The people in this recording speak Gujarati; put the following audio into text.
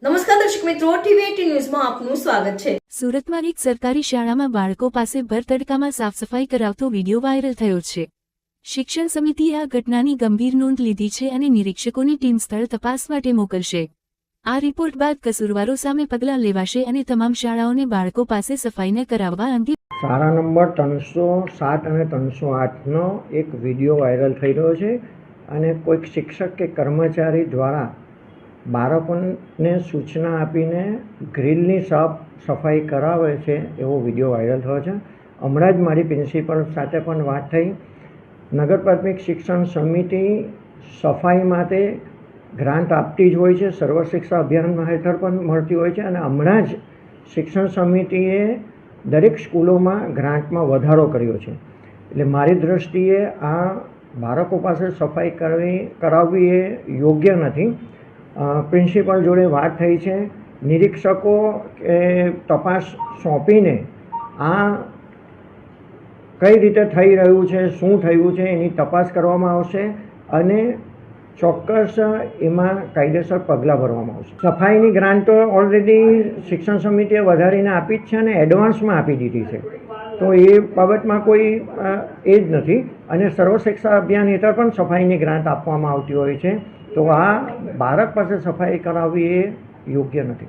નમસ્કાર દર્શક મિત્રો, ટીવી18 ન્યૂઝમાં આપનું સ્વાગત છે। સુરતમાં એક સરકારી શાળામાં બાળકો પાસે ભર તડકામાં સાફસફાઈ કરાવતો વિડીયો વાયરલ થયો છે। શિક્ષણ સમિતિએ આ ઘટનાની ગંભીર નોંધ લીધી છે અને નિરીક્ષકોની ટીમ સ્થળ તપાસ માટે મોકલશે। આ રિપોર્ટ બાદ કસૂરવારો સામે પગલાં લેવાશે અને તમામ શાળાઓને બાળકો પાસે સફાઈ ન કરાવવા અંગે શાળા નંબર 307 અને 308નો એક વિડીયો વાયરલ થઈ રહ્યો છે અને કોઈક શિક્ષક કે કર્મચારી દ્વારા બાળકોને સૂચના આપીને ગ્રીલની સફાઈ કરાવે છે એવો વિડીયો વાયરલ થયો છે। હમણાં જ મારી પ્રિન્સિપલ સાથે પણ વાત થઈ। નગર પ્રાથમિક શિક્ષણ સમિતિ સફાઈ માટે ગ્રાન્ટ આપતી જ હોય છે, સર્વ શિક્ષા અભિયાન હેઠળ પણ મળતી હોય છે અને હમણાં જ શિક્ષણ સમિતિએ દરેક સ્કૂલોમાં ગ્રાન્ટમાં વધારો કર્યો છે। એટલે મારી દ્રષ્ટિએ આ બાળકો પાસે સફાઈ કરાવવી એ યોગ્ય નથી। પ્રિન્સિપલ જોડે વાત થઈ છે, નિરીક્ષકો તપાસ સોંપીને આ કઈ રીતે થઈ રહ્યું છે, શું થયું છે એની તપાસ કરવામાં આવશે અને ચોક્કસ એમાં કાયદેસર પગલાં ભરવામાં આવશે। સફાઈની ગ્રાન્ટ તો ઓલરેડી શિક્ષણ સમિતિએ વધારીને આપી જ છે અને એડવાન્સમાં આપી દીધી છે, તો એ બાબતમાં કોઈ એ જ નથી અને સર્વ શિક્ષા અભિયાન હેઠળ પણ સફાઈની ગ્રાન્ટ આપવામાં આવતી હોય છે। તો આ બાળક પાસે સફાઈ કરાવવી એ યોગ્ય નથી।